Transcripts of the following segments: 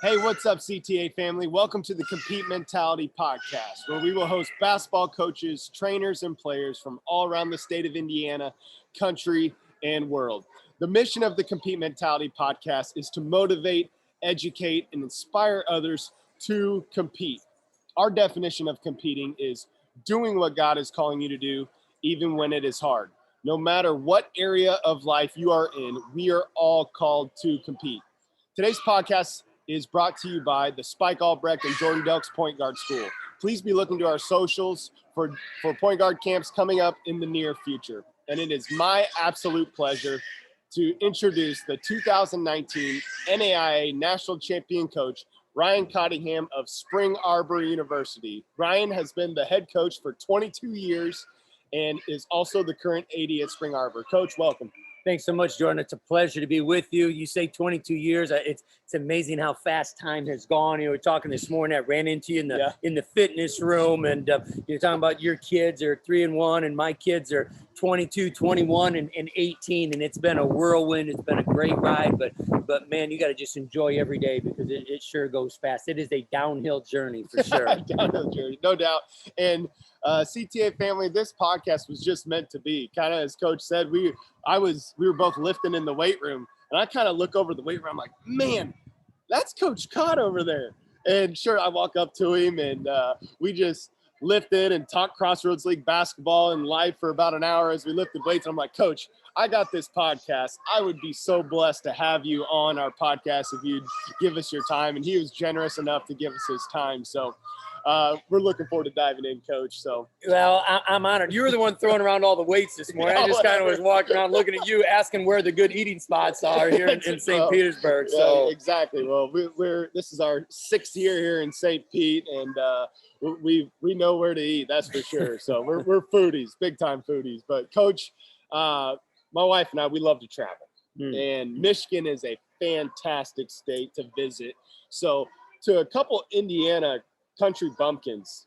Hey, what's up, CTA family? Welcome to the Compete Mentality Podcast, where we will host basketball coaches, trainers, and players from all around the state of Indiana, country, and world. The mission of the Compete Mentality Podcast is to motivate, educate, and inspire others to compete. Our definition of competing is doing what God is calling you to do, even when it is hard. No matter what area of life you are in, we are all called to compete. Today's podcast is brought to you by the Spike Albrecht and Jordan Delks Point Guard School. Please be looking to our socials for point guard camps coming up in the near future. And it is my absolute pleasure to introduce the 2019 NAIA National Champion Coach, Ryan Cottingham of Spring Arbor University. Ryan has been the head coach for 22 years and is also the current AD at Spring Arbor. Coach, welcome. Thanks so much, Jordan. It's a pleasure to be with you. You say 22 years. It's amazing how fast time has gone. You know, we were talking this morning. I ran into you in the fitness room, and you're talking about your kids are 3 and 1, and my kids are 22, 21, and 18. And it's been a whirlwind. It's been a great ride. But man, you got to just enjoy every day because it sure goes fast. It is a downhill journey for sure. Downhill journey, no doubt. And CTA family, this podcast was just meant to be. Kind of as Coach said, we were both lifting in the weight room, and I kind of look over the weight room. I'm like, man, that's Coach Cott over there. And sure, I walk up to him, and we just lifted and talked Crossroads League basketball and life for about an hour as we lifted weights. And I'm like, Coach, I got this podcast. I would be so blessed to have you on our podcast if you'd give us your time. And he was generous enough to give us his time. So we're looking forward to diving in, Coach. So, well, I'm honored. You were the one throwing around all the weights this morning. I just kind of was walking around looking at you, asking where the good eating spots are here in St. Petersburg. So yeah, exactly. Well, this is our 6th year here in St. Pete, and we know where to eat. That's for sure. So we're foodies, big time foodies. But Coach, my wife and I, we love to travel, and Michigan is a fantastic state to visit. So to a couple Indiana country bumpkins,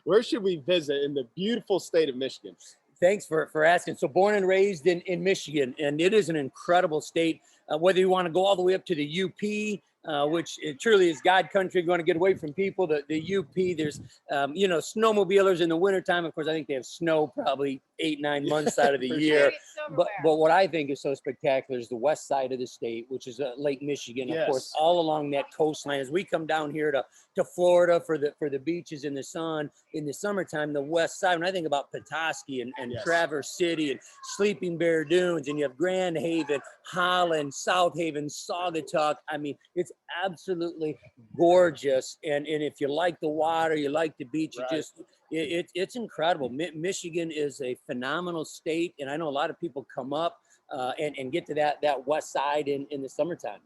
where should we visit in the beautiful state of Michigan? Thanks for asking. So born and raised in Michigan, and it is an incredible state. Whether you want to go all the way up to the UP, which it truly is God country, going to get away from people, the UP, there's, snowmobilers in the wintertime. Of course, I think they have snow probably 8-9 months out of the year. But what I think is so spectacular is the west side of the state, which is Lake Michigan, of course, all along that coastline. As we come down here to Florida for the beaches in the sun in the summertime, the west side, when I think about Petoskey and Traverse City and Sleeping Bear Dunes, and you have Grand Haven, Holland, South Haven, Saugatuck. I mean, it's absolutely gorgeous. And if you like the water, you like the beach, it's incredible. Michigan is a phenomenal state, and I know a lot of people come up and get to that west side in the summertime.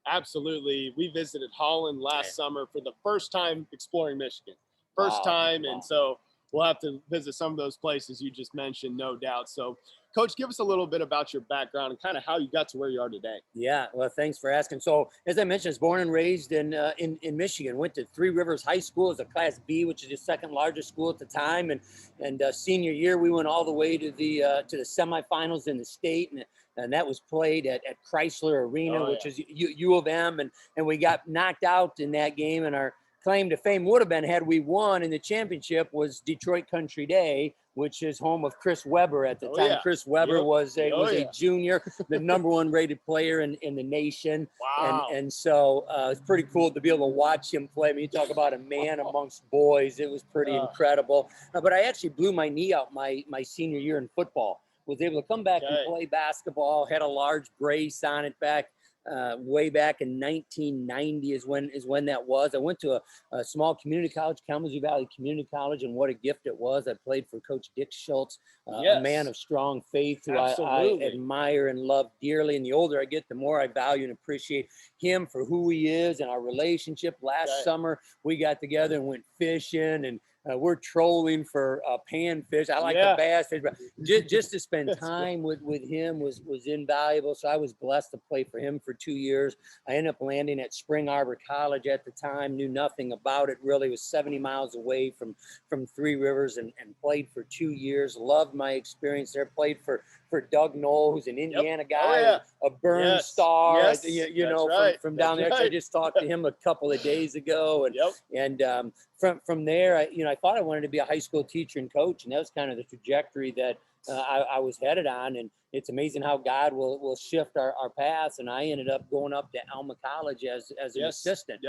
Absolutely. We visited Holland last summer for the first time exploring Michigan. First time. And so we'll have to visit some of those places you just mentioned, no doubt. So, Coach, give us a little bit about your background and kind of how you got to where you are today. Yeah, well, thanks for asking. So, as I mentioned, I was born and raised in Michigan. Went to Three Rivers High School as a Class B, which is the second largest school at the time. And senior year, we went all the way to the semifinals in the state, and that was played at Chrysler Arena, which is U of M, and we got knocked out in that game. And our claim to fame would have been, had we won in the championship, was Detroit Country Day, which is home of Chris Webber at the time. Yeah. Chris Webber was a junior, the number 1 rated player in the nation. Wow. And so it's pretty cool to be able to watch him play. I mean, you talk about a man amongst boys. It was pretty incredible. But I actually blew my knee out my senior year in football. Was able to come back and play basketball, had a large brace on it way back in 1990 is when that was. I went to a small community college, Kalamazoo Valley Community College, and what a gift it was. I played for Coach Dick Schultz, a man of strong faith who I admire and love dearly. And the older I get, the more I value and appreciate him for who he is and our relationship. Last summer, we got together and went fishing, and we're trolling for panfish. I like the bass fish, but just to spend time with him was invaluable. So I was blessed to play for him for 2 years. I ended up landing at Spring Arbor College at the time, knew nothing about it really, was 70 miles away from Three Rivers, and played for 2 years. Loved my experience there, played for for Doug Knoll, who's an Indiana guy, a Burn Yes. star, Yes. you know, right. from down there. Right. So I just talked to him a couple of days ago, and from there, I thought I wanted to be a high school teacher and coach, and that was kind of the trajectory that I was headed on. And it's amazing how God will shift our paths. And I ended up going up to Alma College as an assistant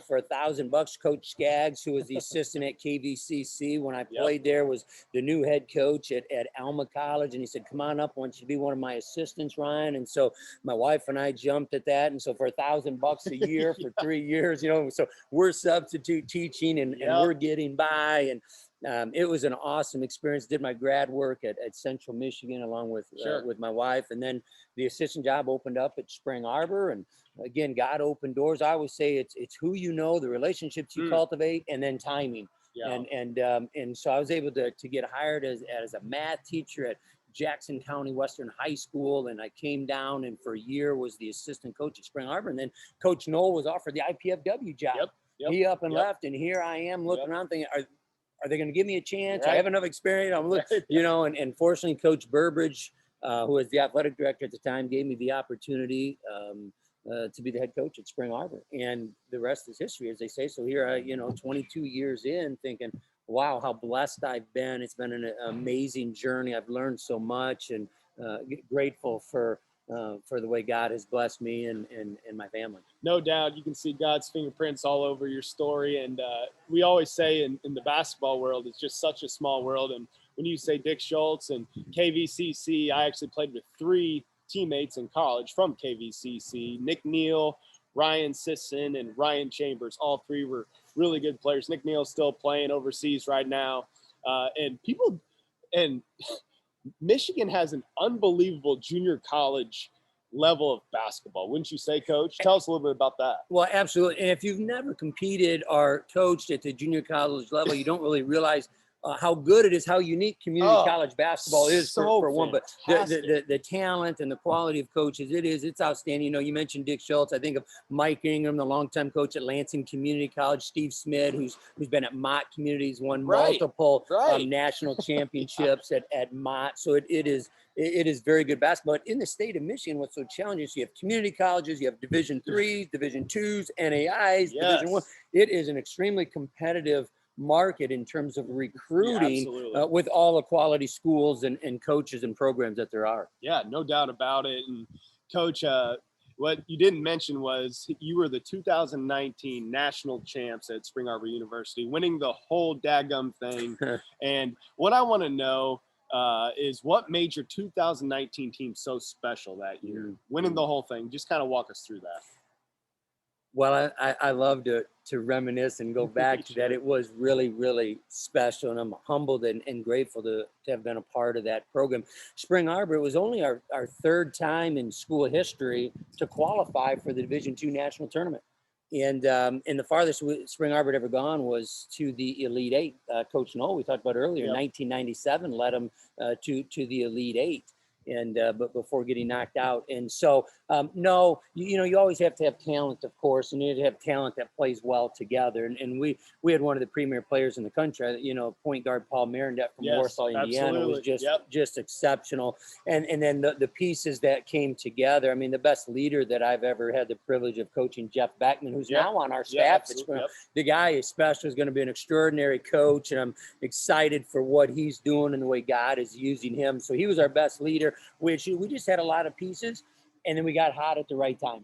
for $1,000. Coach Skaggs, who was the assistant at KVCC when I played there, was the new head coach at Alma College. And he said, come on up, I want you to be one of my assistants, Ryan. And so my wife and I jumped at that. And so for $1,000 a year for 3 years, so we're substitute teaching and we're getting by. And it was an awesome experience. Did my grad work at Central Michigan along with my wife. And then the assistant job opened up at Spring Arbor. And again, God opened doors. I always say it's who you know, the relationships you cultivate, and then timing. And so I was able to get hired as a math teacher at Jackson County Western High School. And I came down and for a year was the assistant coach at Spring Arbor. And then Coach Knoll was offered the IPFW job. He up and left. And here I am looking around thinking, are they going to give me a chance? I have enough experience. I'm looking, and fortunately, Coach Burbridge, who was the athletic director at the time, gave me the opportunity to be the head coach at Spring Arbor. And the rest is history, as they say. So here I, 22 years in, thinking, wow, how blessed I've been. It's been an amazing journey. I've learned so much, and grateful for the way God has blessed me and my family. No doubt. You can see God's fingerprints all over your story. And we always say in the basketball world, it's just such a small world. And when you say Dick Schultz and KVCC, I actually played with 3 teammates in college from KVCC, Nick Neal, Ryan Sisson, and Ryan Chambers. All 3 were really good players. Nick Neal's still playing overseas right now. And Michigan has an unbelievable junior college level of basketball. Wouldn't you say, Coach? Tell us a little bit about that. Well, absolutely. And if you've never competed or coached at the junior college level, you don't really realize how good it is, how unique community college basketball is for one. But the talent and the quality of coaches, it's outstanding. You mentioned Dick Schultz. I think of Mike Ingram, the longtime coach at Lansing Community College, Steve Smith, who's been at Mott Communities, won multiple national championships at Mott. So it is very good basketball. But in the state of Michigan, what's so challenging is you have community colleges, you have Division IIIs, Division IIs, NAIs, Division I. It is an extremely competitive market in terms of recruiting with all the quality schools and coaches and programs that there are. Yeah, no doubt about it. And Coach, what you didn't mention was you were the 2019 national champs at Spring Arbor University, winning the whole daggum thing. And what I want to know is what made your 2019 team so special that year, winning the whole thing? Just kind of walk us through that. Well, I love to reminisce and go back to that. It was really, really special, and I'm humbled and grateful to have been a part of that program. Spring Arbor, it was only our 3rd time in school history to qualify for the Division II national tournament. And the farthest Spring Arbor had ever gone was to the Elite 8. Coach Knoll, we talked about earlier, in 1997, led them to the Elite 8. And but before getting knocked out. And so no, you always have to have talent, of course, and you have to have talent that plays well together. And we had one of the premier players in the country, point guard Paul Marindet from Warsaw, Indiana, was just exceptional. And then the pieces that came together. I mean, the best leader that I've ever had the privilege of coaching, Jeff Beckman, who's now on our staff. The guy is special, is going to be an extraordinary coach, and I'm excited for what he's doing and the way God is using him. So he was our best leader. We just had a lot of pieces, and then we got hot at the right time.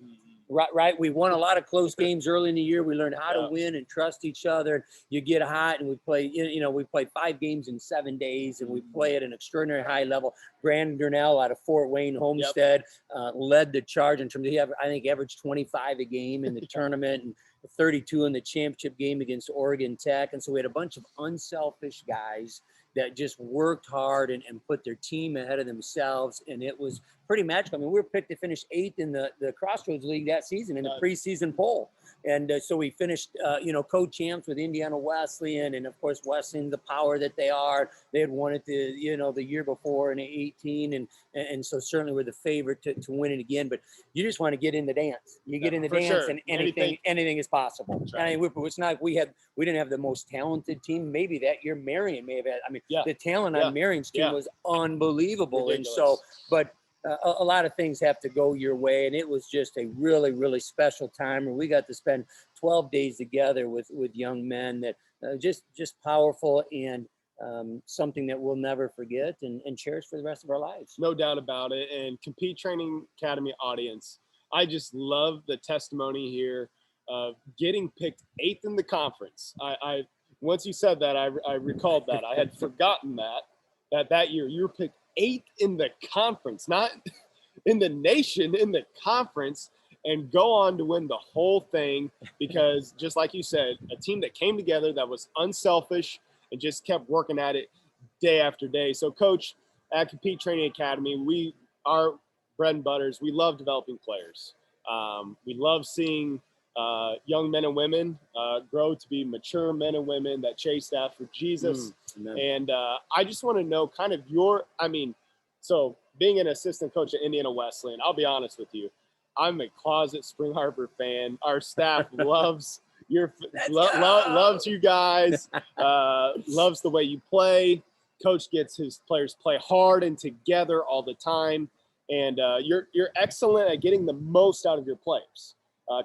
Right. We won a lot of close games early in the year. We learned how to win and trust each other. You get hot, and we play, we played 5 games in 7 days, and we play at an extraordinary high level. Brandon Durnell out of Fort Wayne Homestead led the charge in terms of, I think, averaged 25 a game in the tournament and 32 in the championship game against Oregon Tech. And so we had a bunch of unselfish guys that just worked hard and put their team ahead of themselves. And it was pretty magical. I mean, we were picked to finish 8th in the Crossroads League that season in the preseason poll. And so we finished, co-champs with Indiana Wesleyan, and of course Wesleyan, the power that they are. They had won it the year before in 18, and so certainly we're the favorite to win it again. But you just want to get in the dance. You get in the dance, sure. and anything is possible. Right. I mean, it's not we didn't have the most talented team. Maybe that year Marion may have had. I mean, the talent on Marion's team was unbelievable, Ridiculous. and so but. A lot of things have to go your way, and it was just a really, really special time. And we got to spend 12 days together with young men that just powerful and something that we'll never forget and cherish for the rest of our lives. No doubt about it. And Compete Training Academy audience, I just love the testimony here of getting picked 8th in the conference. I once you said that, I recalled that. I had forgotten that year you were picked 8th in the conference, not in the nation, in the conference, and go on to win the whole thing because just like you said, a team that came together that was unselfish and just kept working at it day after day. So Coach, at Compete Training Academy, our bread and butters, we love developing players. We love seeing young men and women grow to be mature men and women that chase after Jesus. And I just want to know kind of so being an assistant coach at Indiana Wesleyan, I'll be honest with you, I'm a closet Spring Arbor fan. Our staff loves loves you guys, loves the way you play. Coach gets his players play hard and together all the time. And you're excellent at getting the most out of your players.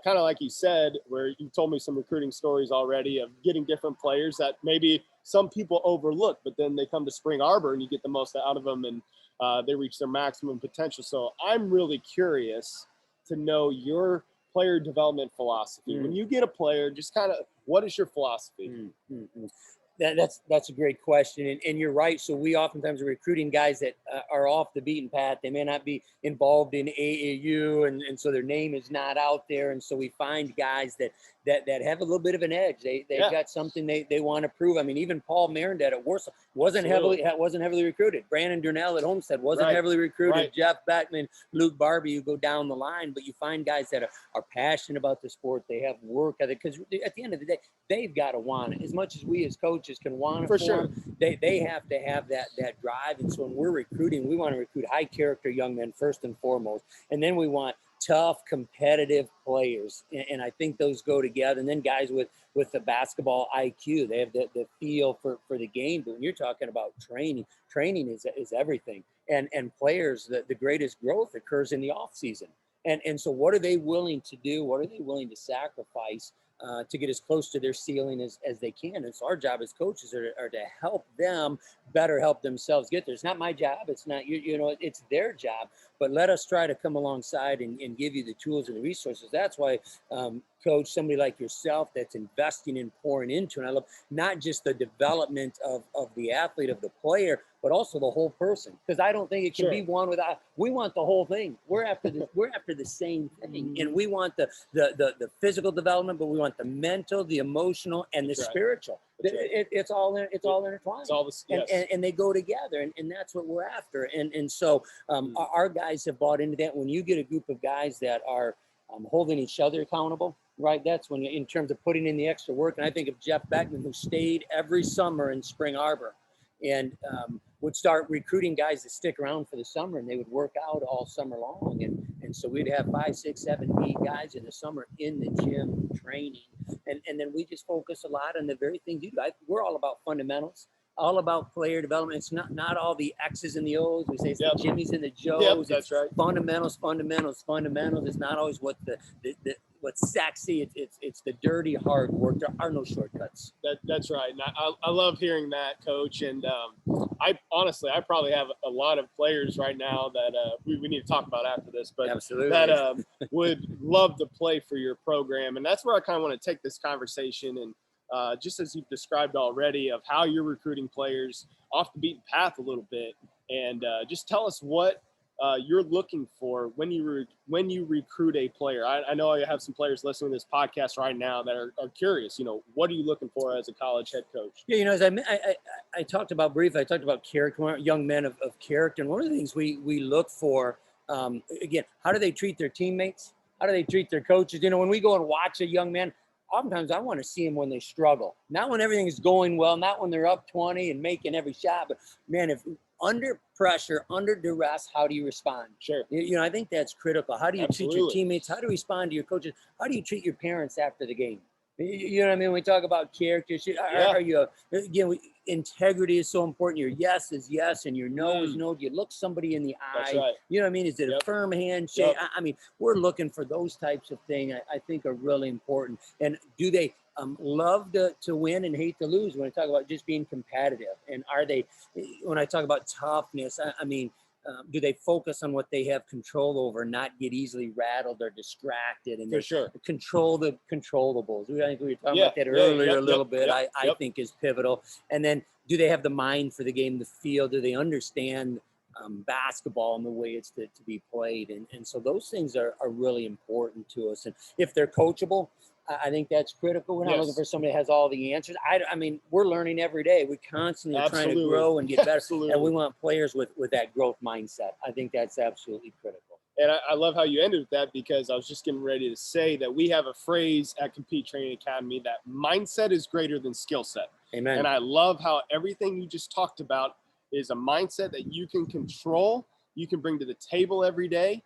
Kind of like you said, where you told me some recruiting stories already of getting different players that maybe some people overlook, but then they come to Spring Arbor and you get the most out of them and they reach their maximum potential. So I'm really curious to know your player development philosophy. When you get a player, just kind of what is your philosophy? That's a great question, and you're right. So we oftentimes are recruiting guys that are off the beaten path. They may not be involved in AAU, and so their name is not out there. And so we find guys that have a little bit of an edge. They've got something they want to prove. I mean, even Paul Marindad at Warsaw wasn't heavily recruited. Brandon Durnell at Homestead wasn't heavily recruited. Right. Jeff Beckman, Luke Barbie, you go down the line, but you find guys that are passionate about the sport. They have work ethic because at the end of the day, they've got to want it as much as we as coaches can want it for sure. Them. They have to have that drive. And so when we're recruiting, we want to recruit high character young men first and foremost, and then we want tough, competitive players. And I think those go together. And then guys with the basketball IQ, they have the feel for the game. But when you're talking about training is everything. And players, the greatest growth occurs in the off season. And so what are they willing to do? What are they willing to sacrifice to get as close to their ceiling as they can? And so our job as coaches are to help them better help themselves get there. It's not my job. It's not, it's their job. But let us try to come alongside and give you the tools and the resources. That's why, Coach, somebody like yourself that's investing and pouring into, and I love not just the development of the athlete, of the player, but also the whole person. Because I don't think it can be one without. We want the whole thing. We're after the same thing, and we want the physical development, but we want the mental, the emotional, and the spiritual. It's all intertwined. It's all this, and they go together, and that's what we're after. And so our guys have bought into that. When you get a group of guys that are holding each other accountable, right? That's when, in terms of putting in the extra work. And I think of Jeff Beckman, who stayed every summer in Spring Arbor and would start recruiting guys to stick around for the summer, and they would work out all summer long. And so we'd have 5, 6, 7, 8 guys in the summer in the gym training. And then we just focus a lot on the very things you do. We're all about fundamentals, all about player development. It's not all the X's and the O's. We say it's the Jimmys and the Joes. That's right. Fundamentals. It's not always what what's sexy. It's the dirty hard work. There are no shortcuts. That's right. And I love hearing that, Coach. And I probably have a lot of players right now that we need to talk about after this, but absolutely that would love to play for your program. And that's where I kind of want to take this conversation. And just as you've described already of how you're recruiting players off the beaten path a little bit, and just tell us what you're looking for when you recruit a player. I know I have some players listening to this podcast right now that are curious. What are you looking for as a college head coach? Yeah, as I talked about briefly, I talked about character, young men of character. And one of the things we look for, again, how do they treat their teammates? How do they treat their coaches? When we go and watch a young man, oftentimes I want to see them when they struggle, not when everything is going well, not when they're up 20 and making every shot, but man, if under pressure, under duress, how do you respond? Sure. I think that's critical. How do you treat your Absolutely. teammates? How do you respond to your coaches? How do you treat your parents after the game? You know what I mean? When we talk about character, are you, integrity is so important. Your yes is yes and your no is no. Do you look somebody in the eye? That's right. You know what I mean? Is it a firm handshake? I mean, we're looking for those types of things I think are really important. And do they love to win and hate to lose when I talk about just being competitive? And are they, when I talk about toughness, I mean, do they focus on what they have control over, not get easily rattled or distracted, and For sure. control the controllables? I think we were talking about that earlier a little bit. I think is pivotal. And then, do they have the mind for the game, the feel? Do they understand basketball and the way it's to be played? And so those things are really important to us. And if they're coachable, I think that's critical. We're not looking for somebody that has all the answers. I mean, we're learning every day. We constantly trying to grow and get better. And we want players with that growth mindset. I think that's absolutely critical. And I love how you ended with that, because I was just getting ready to say that we have a phrase at Compete Training Academy that mindset is greater than skill set. Amen. And I love how everything you just talked about is a mindset that you can control, you can bring to the table every day.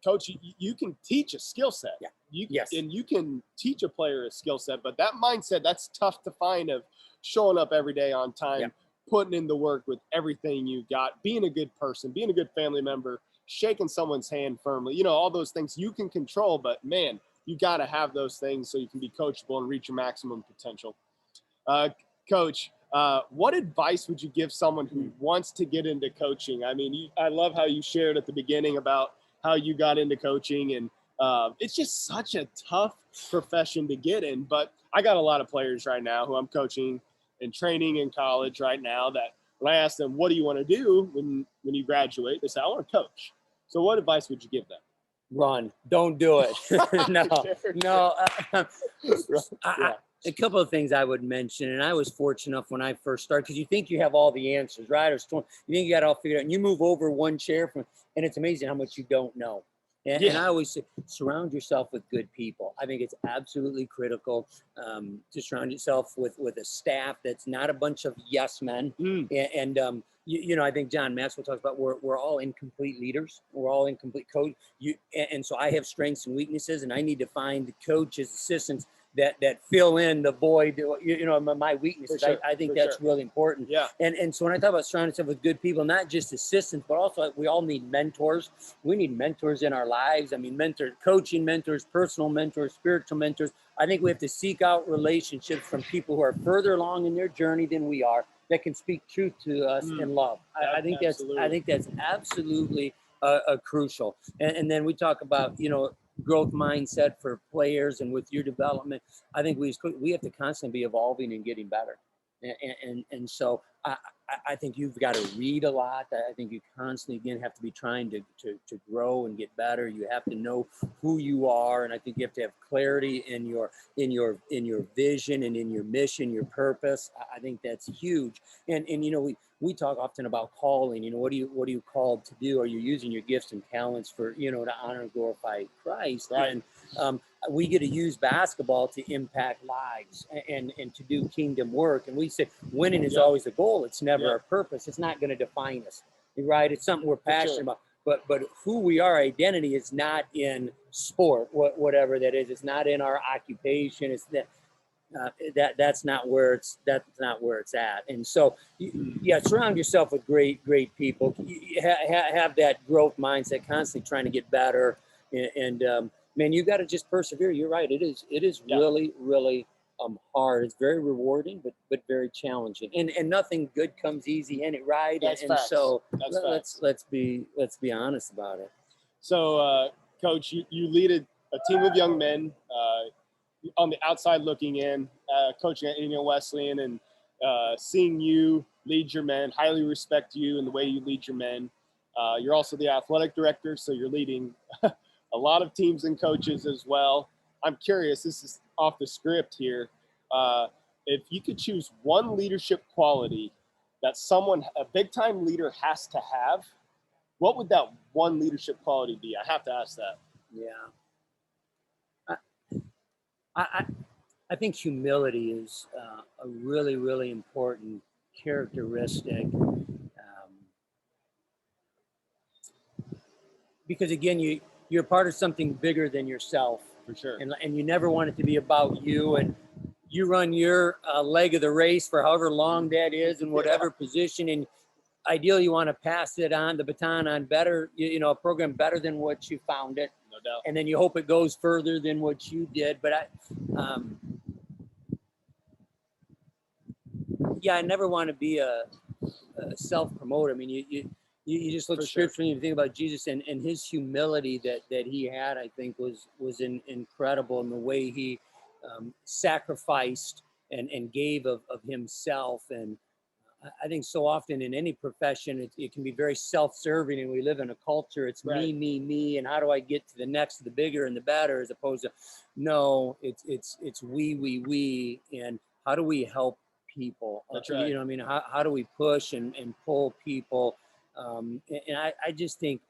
Coach, you can teach a skill set. Yeah. And you can teach a player a skill set, but that mindset, that's tough to find, of showing up every day on time, putting in the work with everything you got, being a good person, being a good family member, shaking someone's hand firmly, all those things you can control, but man, you got to have those things so you can be coachable and reach your maximum potential. Coach, what advice would you give someone who wants to get into coaching? I mean, I love how you shared at the beginning about how you got into coaching, and it's just such a tough profession to get in. But I got a lot of players right now who I'm coaching and training in college right now, that when I ask them, what do you want to do when you graduate? They say, I want to coach. So what advice would you give them? Run. Don't do it. No. A couple of things I would mention, and I was fortunate enough when I first started, because you think you have all the answers, right? You think you got it all figured out, and you move over one chair and it's amazing how much you don't know. And I always say, surround yourself with good people. I think it's absolutely critical to surround yourself with a staff that's not a bunch of yes men. And I think John Maxwell talks about we're all incomplete leaders. We're all incomplete coach. And so I have strengths and weaknesses, and I need to find coaches, assistants that fill in the void, my weaknesses. Sure, I think that's really important. Yeah. And so when I talk about surrounding yourself with good people, not just assistants, but also we all need mentors. We need mentors in our lives. I mean, coaching mentors, personal mentors, spiritual mentors. I think we have to seek out relationships from people who are further along in their journey than we are, that can speak truth to us in love. I think that's absolutely crucial. And then we talk about, growth mindset for players and with your development. I think we have to constantly be evolving and getting better. And so I think you've got to read a lot. I think you constantly, again, have to be trying to grow and get better. You have to know who you are. And I think you have to have clarity in your vision and in your mission, your purpose. I think that's huge. And we talk often about calling. What are you called to do? Are you using your gifts and talents for, to honor and glorify Christ? Right. And we get to use basketball to impact lives and to do kingdom work. And we say winning is always a goal. It's never a purpose. It's not going to define us, right? It's something we're passionate about. But who we are, identity, is not in sport, whatever that is. It's not in our occupation. It's that's not where it's at. And so, surround yourself with great people. Have that growth mindset, constantly trying to get better. And man, you got to just persevere. You're right. It is really, really hard. It's very rewarding, but very challenging. And nothing good comes easy in it, right? That's and facts. So That's let's be honest about it. So, Coach, you lead a team of young men on the outside looking in, coaching at Indiana Wesleyan, and seeing you lead your men. Highly respect you and the way you lead your men. You're also the athletic director, so you're leading a lot of teams and coaches as well. I'm curious, this is off the script here. If you could choose one leadership quality that a big-time leader has to have, what would that one leadership quality be? I have to ask that. Yeah. I think humility is a really, really important characteristic, because again, you're part of something bigger than yourself, For sure. and you never want it to be about you, and you run your leg of the race for however long that is in whatever position, and ideally you want to pass the baton on better, a program better than what you found it. No doubt. And then you hope it goes further than what you did. But I never want to be a self-promoter. I mean, you just look scripturally and you think about Jesus and his humility that he had, I think was incredible, in the way he sacrificed and gave of himself. And I think so often in any profession, it can be very self-serving, and we live in a culture, it's me, and how do I get to the next, the bigger and the better, as opposed to, no, it's we, and how do we help people? That's right. I mean, how do we push and pull people? And I just think,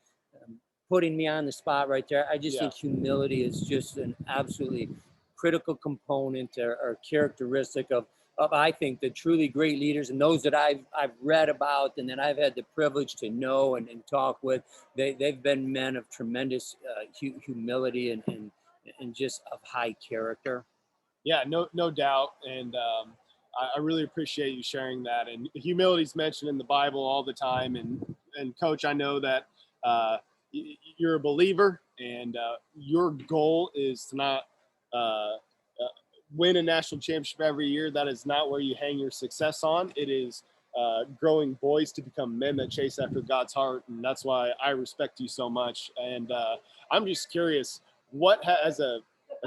putting me on the spot right there, I just think humility is just an absolutely critical component or characteristic of I think the truly great leaders, and those that I've read about and that I've had the privilege to know and talk with. They've been men of tremendous humility and just of high character. Yeah, no doubt. And I really appreciate you sharing that. And humility is mentioned in the Bible all the time. And Coach, I know that you're a believer, and your goal is to not win a national championship every year. That is not where you hang your success on. It is growing boys to become men that chase after God's heart. And that's why I respect you so much. And I'm just curious, as a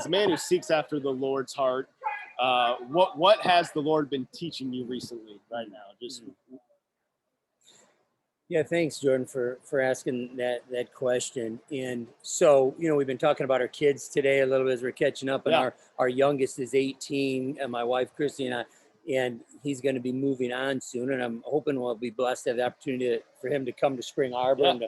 man who seeks after the Lord's heart, what has the Lord been teaching you recently right now? Just Yeah, thanks, Jordan, for asking that question. And so, we've been talking about our kids today a little bit as we're catching up, and our youngest is 18, and my wife, Christy, and he's going to be moving on soon. And I'm hoping we'll be blessed to have the opportunity for him to come to Spring Arbor. And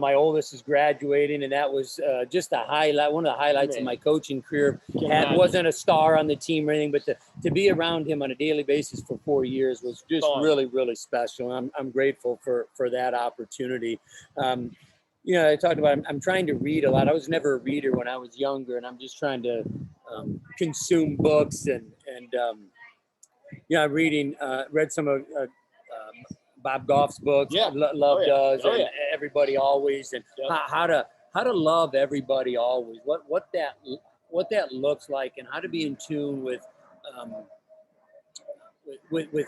my oldest is graduating, and that was just a highlight, one of the highlights of my coaching career. Wasn't a star on the team or anything, but to be around him on a daily basis for 4 years was just really, really special. And I'm grateful for that opportunity. I talked about, I'm trying to read a lot. I was never a reader when I was younger, and I'm just trying to consume books and read some of Bob Goff's books. Love Does, and Everybody Always, and how to love everybody always. What that looks like, and how to be in tune with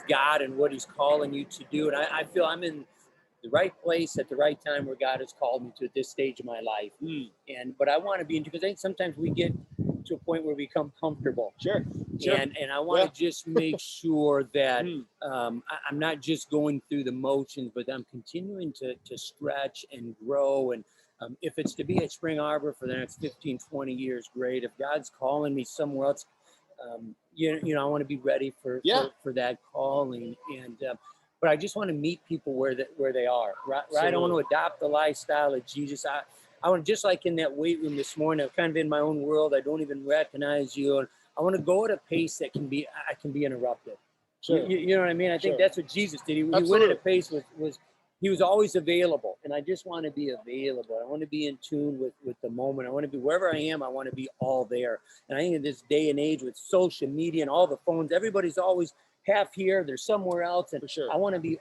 God and what He's calling you to do. And I feel I'm in the right place at the right time where God has called me to at this stage of my life. But I want to be in, because I think sometimes we get to a point where we become comfortable. Sure. And I want to just make sure that I'm not just going through the motions, but I'm continuing to stretch and grow. And if it's to be at Spring Arbor for the next 15, 20 years, great. If God's calling me somewhere else, I want to be ready for that calling. And but I just want to meet people where they are. Right? I don't want to adopt the lifestyle of Jesus. I want, just like in that weight room this morning, I'm kind of in my own world. I don't even recognize you. And I want to go at a pace that I can be interrupted. Sure. You know what I mean? I think that's what Jesus did. He went at a pace he was always available. And I just want to be available. I want to be in tune with the moment. I want to be wherever I am. I want to be all there. And I think in this day and age with social media and all the phones, everybody's always half here. They're somewhere else. And I want to be,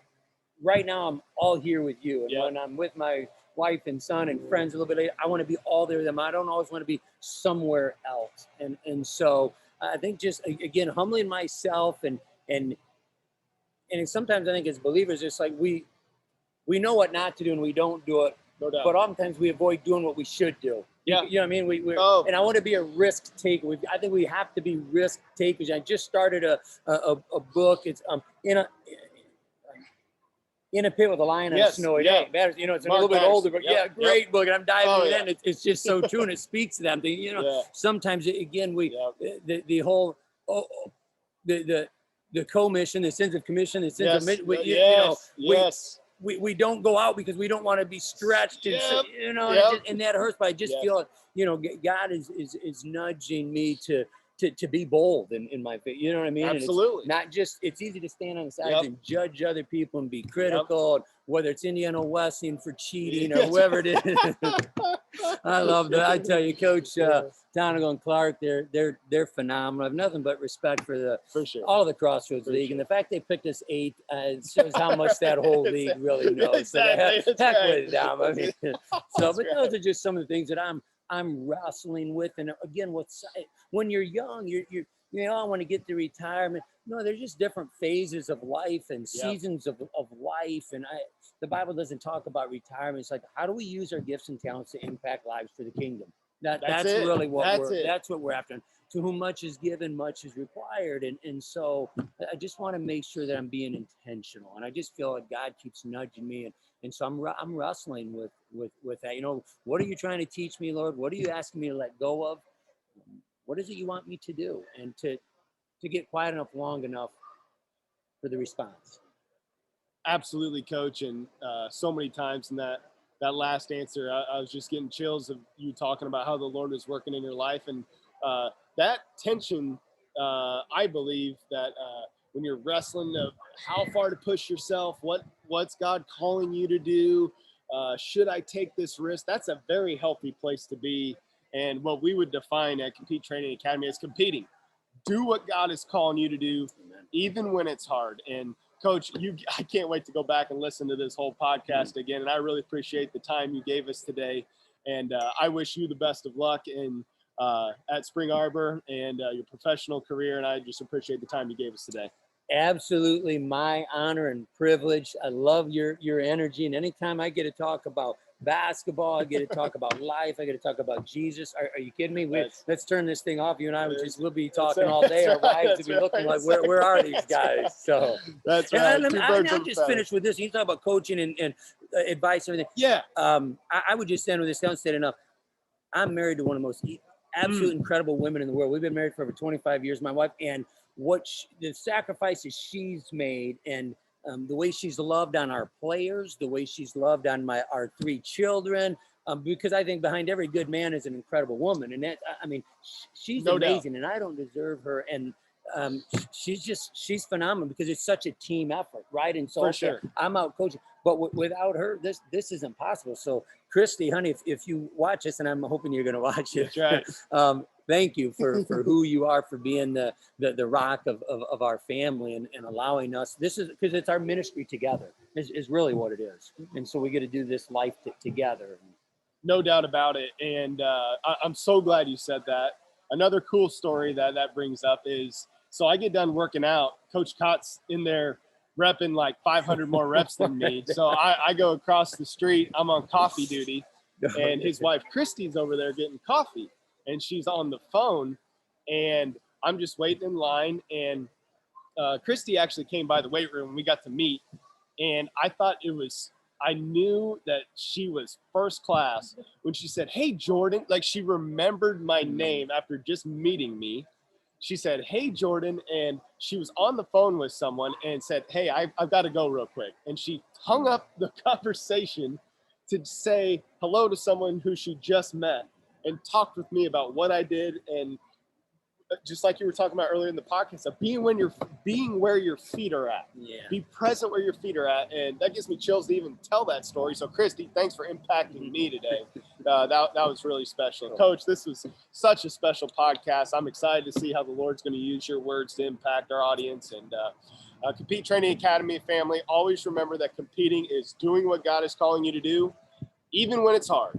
right now, I'm all here with you. And when I'm with my wife and son and friends a little bit later, I want to be all there with them. I don't always want to be somewhere else. And so I think just, again, humbling myself and sometimes I think as believers, it's like we know what not to do and we don't do it. No doubt. But oftentimes we avoid doing what we should do. Yeah. You know what I mean? And I want to be a risk taker. I think we have to be risk takers. I just started a book. It's In a Pit with a Lion on a Snowy Day. It's a little bit older, but great book. And I'm diving in. It's just so true, and it speaks to them. Sometimes, again, the whole, the commission, the sense of commission, the sense of mission. we don't go out because we don't want to be stretched, and so, you know, and that hurts. But I just feel, you know, God is nudging me to be bold in my faith. You know what I mean? Absolutely. And it's not just, it's easy to stand on the sides and judge other people and be critical, whether it's Indiana Wesleyan for cheating or whoever it is. I love that. I tell you, Coach Donegal and Clark, they're phenomenal. I have nothing but respect for all the Crossroads League, and the fact they picked us 8th shows how much that whole league really knows. Exactly. So heck with them. I mean, so but those are just some of the things that I'm wrestling with. And again, when you're young, you know, I want to get to retirement. No, there's just different phases of life and seasons of life. And the Bible doesn't talk about retirement. It's like, how do we use our gifts and talents to impact lives for the kingdom? That's really what we're after. To whom much is given, much is required. And so I just want to make sure that I'm being intentional. And I just feel like God keeps nudging me. And so I'm wrestling with that. You know, what are you trying to teach me, Lord? What are you asking me to let go of? What is it you want me to do? And to get quiet enough, long enough for the response. Absolutely, Coach. And so many times in that last answer, I was just getting chills of you talking about how the Lord is working in your life. And that tension, I believe that when you're wrestling of how far to push yourself, what's God calling you to do? Should I take this risk? That's a very healthy place to be. And what we would define at Compete Training Academy is competing. Do what God is calling you to do, even when it's hard. And Coach, I can't wait to go back and listen to this whole podcast again. And I really appreciate the time you gave us today. And I wish you the best of luck at Spring Arbor and your professional career. And I just appreciate the time you gave us today. Absolutely my honor and privilege. I love your energy. And anytime I get to talk about basketball, I get to talk about life, I get to talk about Jesus. Are you kidding me? Let's turn this thing off. You and I we'll be talking all day. Our wives will be looking like, where are these guys? So that's right. I'll just finish with this. You talk about coaching and advice and everything. Yeah. I would just end with this. I don't say it enough. I'm married to one of the most absolute incredible women in the world. We've been married for over 25 years, my wife, and the sacrifices she's made, and the way she's loved on our players, the way she's loved on our 3 children, because I think behind every good man is an incredible woman. And that, I mean, she's amazing, and I don't deserve her. And she's phenomenal because it's such a team effort, right? And so I'm out coaching, but without her, this isn't possible. So Christy, honey, if you watch this, and I'm hoping you're going to watch it, that's right. Thank you for who you are, for being the rock of our family and allowing us. This is because it's our ministry together is really what it is. And so we get to do this life together. No doubt about it. And I'm so glad you said that. Another cool story that brings up is, so I get done working out. Coach Cott's in there repping like 500 more reps than me. So I go across the street. I'm on coffee duty. And his wife, Christy's over there getting coffee. And she's on the phone. And I'm just waiting in line. And Christy actually came by the weight room and we got to meet. And I knew that she was first class when she said, "Hey, Jordan," like she remembered my name after just meeting me. She said, "Hey, Jordan," and she was on the phone with someone and said, "Hey, I've got to go real quick." And she hung up the conversation to say hello to someone who she just met and talked with me about what I did. And just like you were talking about earlier in the podcast, of being where your feet are at. Yeah. Be present where your feet are at. And that gives me chills to even tell that story. So Christy, thanks for impacting me today. That was really special. Coach, this was such a special podcast. I'm excited to see how the Lord's going to use your words to impact our audience. And Compete Training Academy family, always remember that competing is doing what God is calling you to do, even when it's hard.